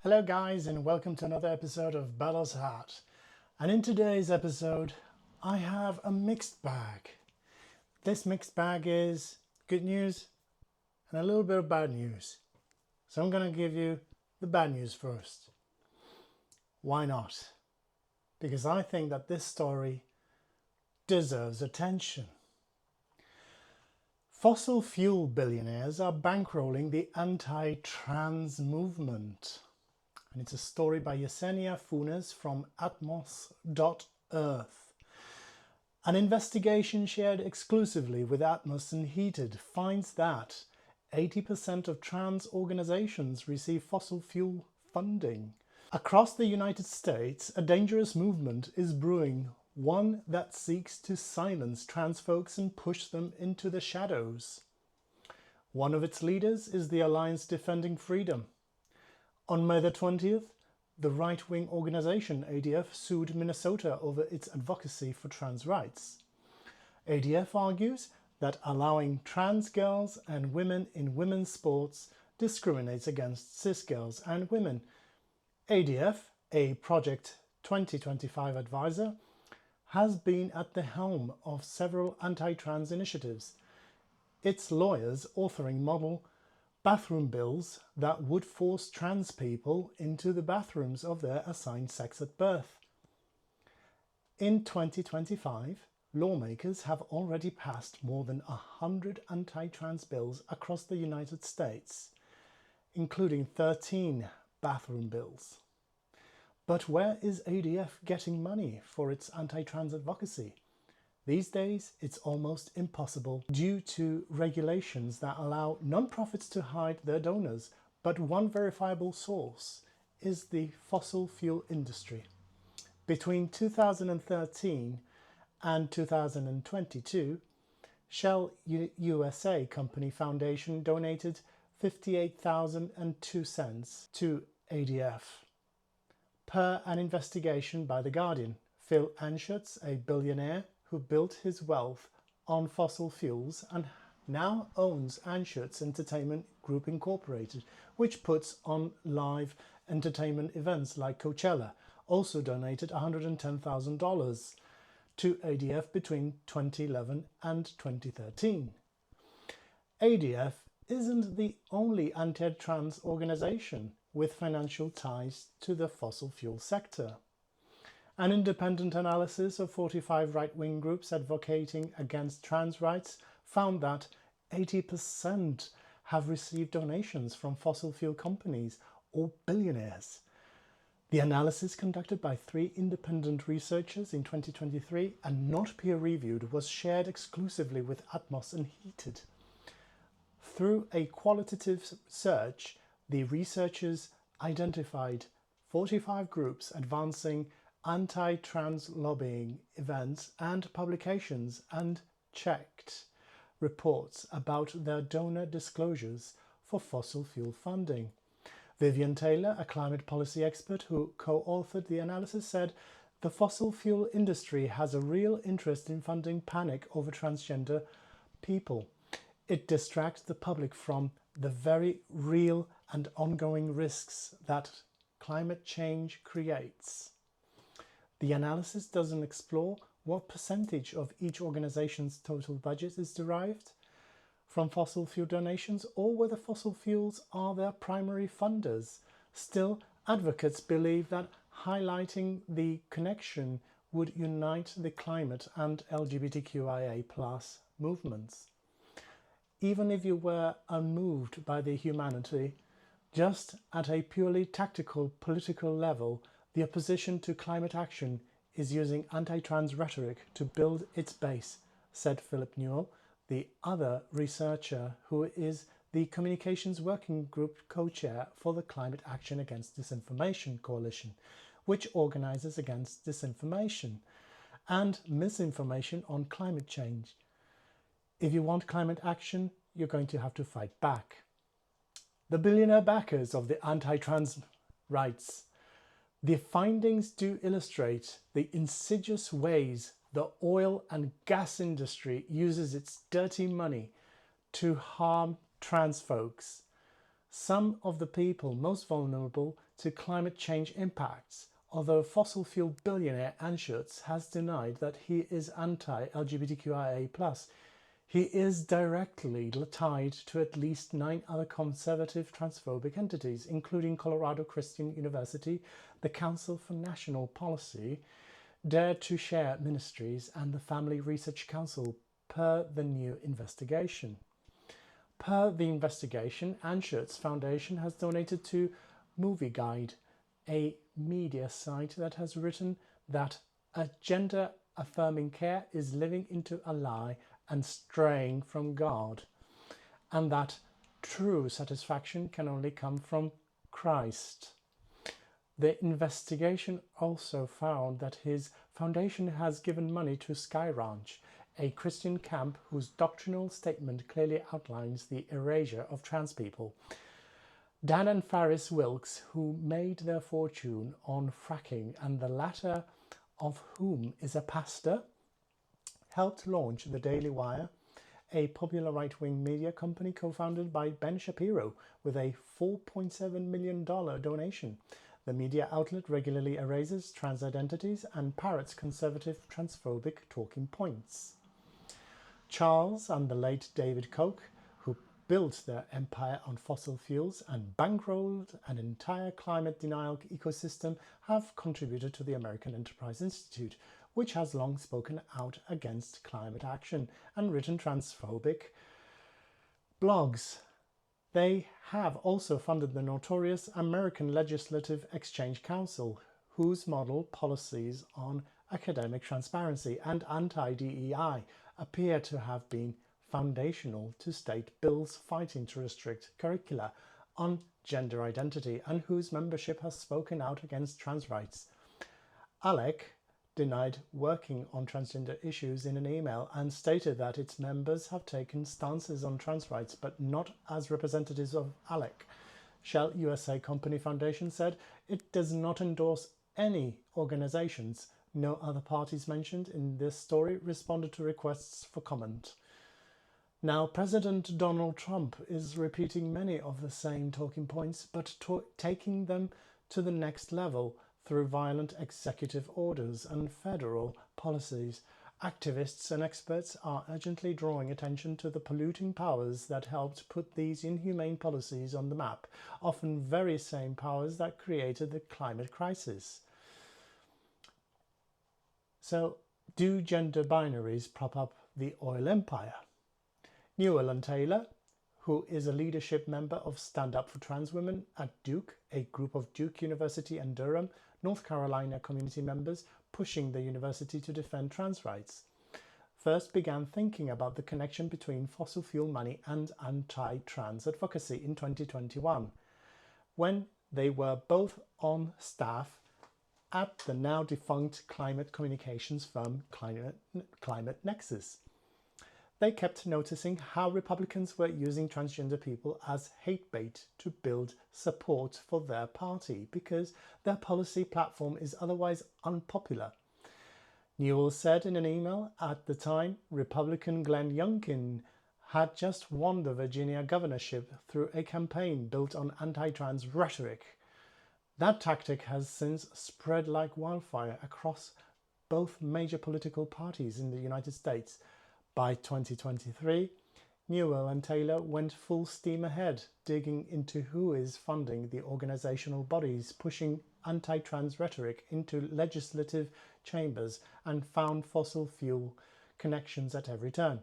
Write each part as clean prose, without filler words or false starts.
Hello guys, and welcome to another episode of Bella's Heart. And in today's episode, I have a mixed bag. This mixed bag is good news and a little bit of bad news. So I'm going to give you the bad news first. Why not? Because I think that this story deserves attention. Fossil fuel billionaires are bankrolling the anti-trans movement. And it's a story by Yesenia Funes from Atmos.earth. An investigation shared exclusively with Atmos and Heated finds that 80% of trans organizations receive fossil fuel funding. Across the United States, a dangerous movement is brewing, one that seeks to silence trans folks and push them into the shadows. One of its leaders is the Alliance Defending Freedom. On May the 20th, the right-wing organization ADF sued Minnesota over its advocacy for trans rights. ADF argues that allowing trans girls and women in women's sports discriminates against cis girls and women. ADF, a Project 2025 advisor, has been at the helm of several anti-trans initiatives, its lawyers authoring model bathroom bills that would force trans people into the bathrooms of their assigned sex at birth. In 2025, lawmakers have already passed more than 100 anti-trans bills across the United States, including 13 bathroom bills. But where is ADF getting money for its anti-trans advocacy? These days, it's almost impossible due to regulations that allow non-profits to hide their donors, but one verifiable source is the fossil fuel industry. Between 2013 and 2022, Shell USA Company Foundation donated $58,002 to ADF. Per an investigation by The Guardian, Phil Anschutz, a billionaire who built his wealth on fossil fuels and now owns Anschutz Entertainment Group Incorporated, which puts on live entertainment events like Coachella, also donated $110,000 to ADF between 2011 and 2013. ADF isn't the only anti-trans organization with financial ties to the fossil fuel sector. An independent analysis of 45 right-wing groups advocating against trans rights found that 80% have received donations from fossil fuel companies or billionaires. The analysis, conducted by 3 independent researchers in 2023 and not peer-reviewed, was shared exclusively with Atmos and Heated. Through a qualitative search, the researchers identified 45 groups advancing anti-trans lobbying events and publications and checked reports about their donor disclosures for fossil fuel funding. Vivian Taylor, a climate policy expert who co-authored the analysis, said the fossil fuel industry has a real interest in funding panic over transgender people. It distracts the public from the very real and ongoing risks that climate change creates. The analysis doesn't explore what percentage of each organization's total budget is derived from fossil fuel donations or whether fossil fuels are their primary funders. Still, advocates believe that highlighting the connection would unite the climate and LGBTQIA+ movements. Even if you were unmoved by the humanity, just at a purely tactical political level, the opposition to climate action is using anti-trans rhetoric to build its base, said Philip Newell, the other researcher who is the Communications Working Group co-chair for the Climate Action Against Disinformation Coalition, which organises against disinformation and misinformation on climate change. If you want climate action, you're going to have to fight back. The billionaire backers of the anti-trans rights. The findings do illustrate the insidious ways the oil and gas industry uses its dirty money to harm trans folks. Some of the people most vulnerable to climate change impacts, although fossil fuel billionaire Anschutz has denied that he is anti-LGBTQIA+. He is directly tied to at least 9 other conservative transphobic entities, including Colorado Christian University, the Council for National Policy, Dare to Share Ministries, and the Family Research Council, per the new investigation. Per the investigation, Anschutz Foundation has donated to Movie Guide, a media site that has written that a gender-affirming care is living into a lie and straying from God, and that true satisfaction can only come from Christ. The investigation also found that his foundation has given money to Sky Ranch, a Christian camp whose doctrinal statement clearly outlines the erasure of trans people. Dan and Faris Wilkes, who made their fortune on fracking and the latter of whom is a pastor, helped launch the Daily Wire, a popular right-wing media company co-founded by Ben Shapiro with a $4.7 million donation. The media outlet regularly erases trans identities and parrots conservative transphobic talking points. Charles and the late David Koch, who built their empire on fossil fuels and bankrolled an entire climate denial ecosystem, have contributed to the American Enterprise Institute, which has long spoken out against climate action and written transphobic blogs. They have also funded the notorious American Legislative Exchange Council, whose model policies on academic transparency and anti-DEI appear to have been foundational to state bills fighting to restrict curricula on gender identity, and whose membership has spoken out against trans rights. ALEC denied working on transgender issues in an email and stated that its members have taken stances on trans rights, but not as representatives of ALEC. Shell USA Company Foundation said it does not endorse any organizations. No other parties mentioned in this story responded to requests for comment. Now, President Donald Trump is repeating many of the same talking points, but taking them to the next level through violent executive orders and federal policies. Activists and experts are urgently drawing attention to the polluting powers that helped put these inhumane policies on the map, often very same powers that created the climate crisis. So, do gender binaries prop up the oil empire? Newell and Taylor, who is a leadership member of Stand Up for Trans Women at Duke, a group of Duke University and Durham, North Carolina community members pushing the university to defend trans rights, first began thinking about the connection between fossil fuel money and anti-trans advocacy in 2021, when they were both on staff at the now defunct climate communications firm Climate Nexus. They kept noticing how Republicans were using transgender people as hate bait to build support for their party because their policy platform is otherwise unpopular. Newell said in an email, at the time, Republican Glenn Youngkin had just won the Virginia governorship through a campaign built on anti-trans rhetoric. That tactic has since spread like wildfire across both major political parties in the United States. By 2023, Newell and Taylor went full steam ahead, digging into who is funding the organizational bodies pushing anti-trans rhetoric into legislative chambers, and found fossil fuel connections at every turn.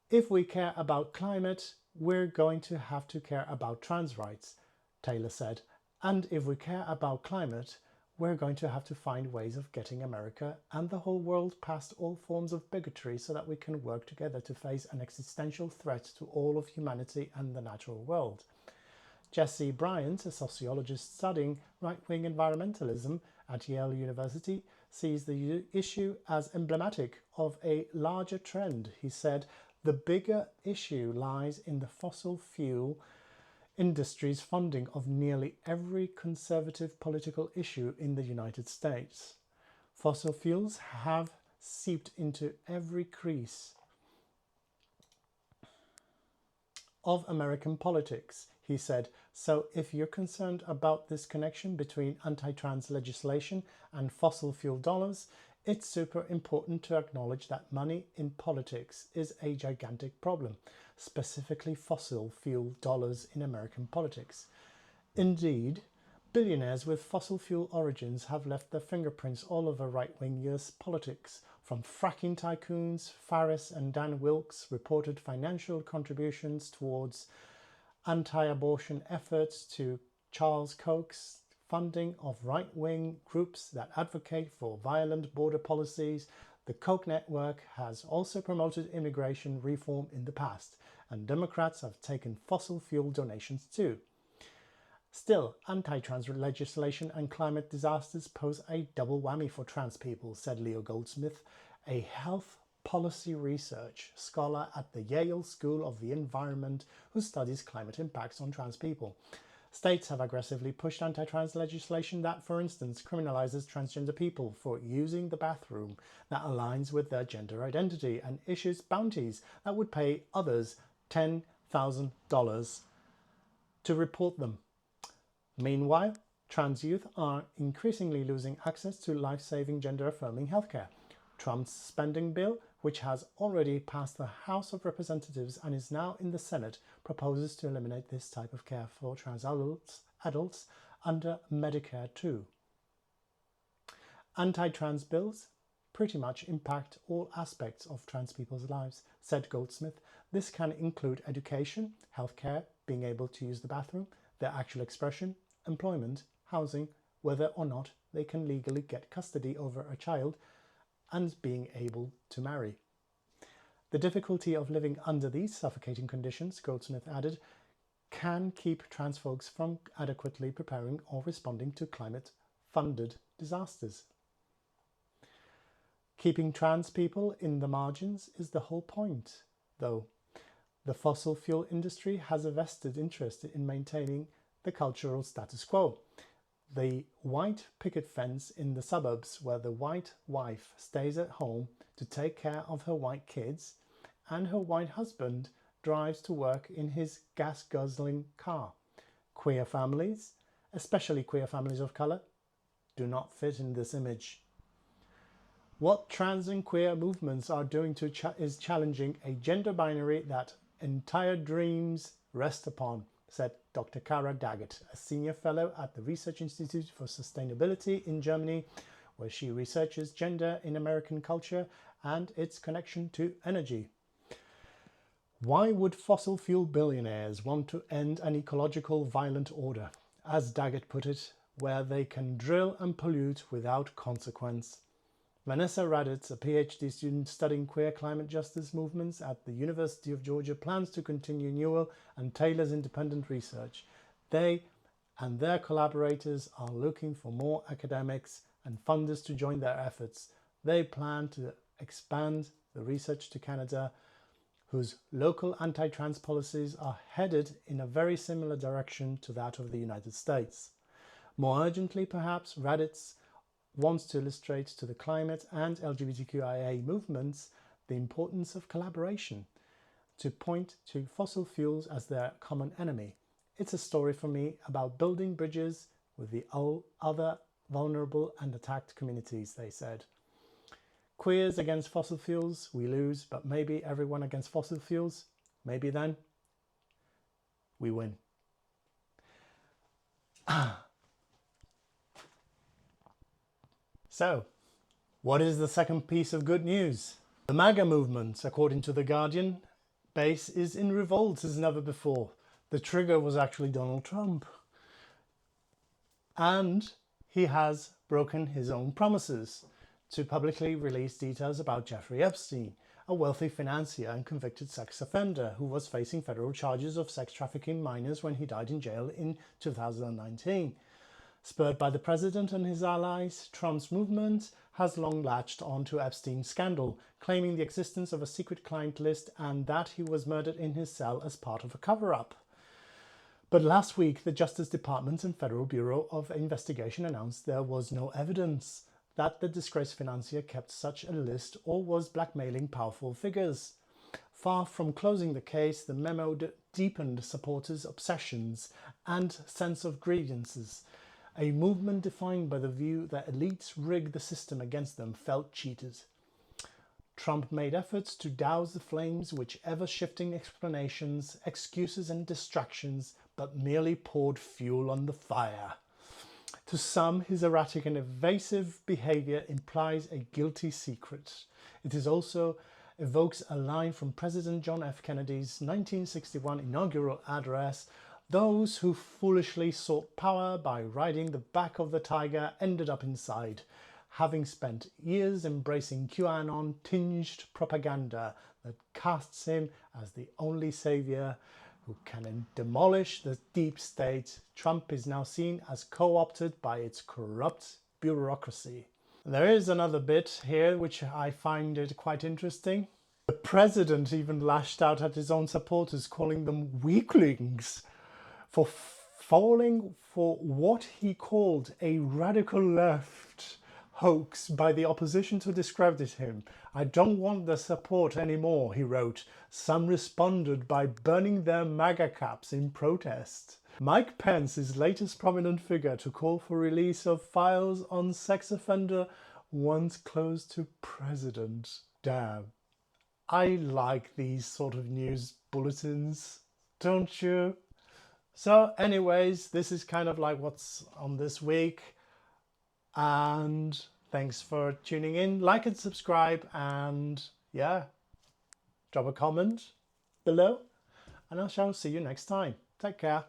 If we care about climate, we're going to have to care about trans rights, Taylor said. And if we care about climate, we're going to have to find ways of getting America and the whole world past all forms of bigotry so that we can work together to face an existential threat to all of humanity and the natural world. Jesse Bryant, a sociologist studying right-wing environmentalism at Yale University, sees the issue as emblematic of a larger trend. He said, "The bigger issue lies in the fossil fuel industry's funding of nearly every conservative political issue in the United States. Fossil fuels have seeped into every crease of American politics," he said, so if you're concerned about this connection between anti-trans legislation and fossil fuel dollars, it's super important to acknowledge that money in politics is a gigantic problem, specifically fossil fuel dollars in American politics. Indeed, billionaires with fossil fuel origins have left their fingerprints all over right-wing US politics, from fracking tycoons. Faris and Dan Wilkes reported financial contributions towards anti-abortion efforts to Charles Koch's funding of right-wing groups that advocate for violent border policies. The Koch network has also promoted immigration reform in the past, and Democrats have taken fossil fuel donations too. Still, anti-trans legislation and climate disasters pose a double whammy for trans people, said Leo Goldsmith, a health policy research scholar at the Yale School of the Environment who studies climate impacts on trans people. States have aggressively pushed anti-trans legislation that, for instance, criminalizes transgender people for using the bathroom that aligns with their gender identity and issues bounties that would pay others $10,000 to report them. Meanwhile, trans youth are increasingly losing access to life-saving gender-affirming healthcare. Trump's spending bill, which has already passed the House of Representatives and is now in the Senate, proposes to eliminate this type of care for trans adults under Medicare too. Anti-trans bills pretty much impact all aspects of trans people's lives, said Goldsmith. This can include education, healthcare, being able to use the bathroom, their actual expression, employment, housing, whether or not they can legally get custody over a child, and being able to marry. The difficulty of living under these suffocating conditions, Goldsmith added, can keep trans folks from adequately preparing or responding to climate-funded disasters. Keeping trans people in the margins is the whole point, though. The fossil fuel industry has a vested interest in maintaining the cultural status quo. The white picket fence in the suburbs where the white wife stays at home to take care of her white kids and her white husband drives to work in his gas-guzzling car. Queer families, especially queer families of colour, do not fit in this image. What trans and queer movements are doing is challenging a gender binary that entire dreams rest upon, said Dr. Kara Daggett, a senior fellow at the Research Institute for Sustainability in Germany, where she researches gender in American culture and its connection to energy. Why would fossil fuel billionaires want to end an ecological violent order, as Daggett put it, where they can drill and pollute without consequence? Vanessa Raditz, a PhD student studying queer climate justice movements at the University of Georgia, plans to continue Newell and Taylor's independent research. They and their collaborators are looking for more academics and funders to join their efforts. They plan to expand the research to Canada, whose local anti-trans policies are headed in a very similar direction to that of the United States. More urgently, perhaps, Raditz wants to illustrate to the climate and LGBTQIA movements the importance of collaboration, to point to fossil fuels as their common enemy. It's a story for me about building bridges with the other vulnerable and attacked communities, they said. Queers against fossil fuels, we lose, but maybe everyone against fossil fuels, maybe then we win. So, what is the second piece of good news? The MAGA movement, according to The Guardian, base is in revolt as never before. The trigger was actually Donald Trump. And he has broken his own promises to publicly release details about Jeffrey Epstein, a wealthy financier and convicted sex offender who was facing federal charges of sex trafficking minors when he died in jail in 2019. Spurred by the president and his allies, Trump's movement has long latched on to Epstein's scandal, claiming the existence of a secret client list and that he was murdered in his cell as part of a cover-up. But last week, the Justice Department and Federal Bureau of Investigation announced there was no evidence that the disgraced financier kept such a list or was blackmailing powerful figures. Far from closing the case, the memo deepened supporters' obsessions and sense of grievances, a movement defined by the view that elites rigged the system against them felt cheated. Trump made efforts to douse the flames with ever-shifting explanations, excuses and distractions, but merely poured fuel on the fire. To some, his erratic and evasive behavior implies a guilty secret. It is also evokes a line from President John F. Kennedy's 1961 inaugural address: "Those who foolishly sought power by riding the back of the tiger ended up inside, having spent years embracing QAnon-tinged propaganda that casts him as the only savior who can demolish the deep state. Trump is now seen as co-opted by its corrupt bureaucracy." There is another bit here which I find it quite interesting. The president even lashed out at his own supporters, calling them weaklings for falling for what he called a radical left hoax by the opposition to discredit him. "I don't want the support anymore," he wrote. Some responded by burning their MAGA caps in protest. Mike Pence, his latest prominent figure to call for release of files on sex offender once close to president. Damn. I like these sort of news bulletins, don't you? So anyways, this is kind of like what's on this week. And thanks for tuning in. Like and subscribe, and yeah, drop a comment below, and I shall see you next time. Take care.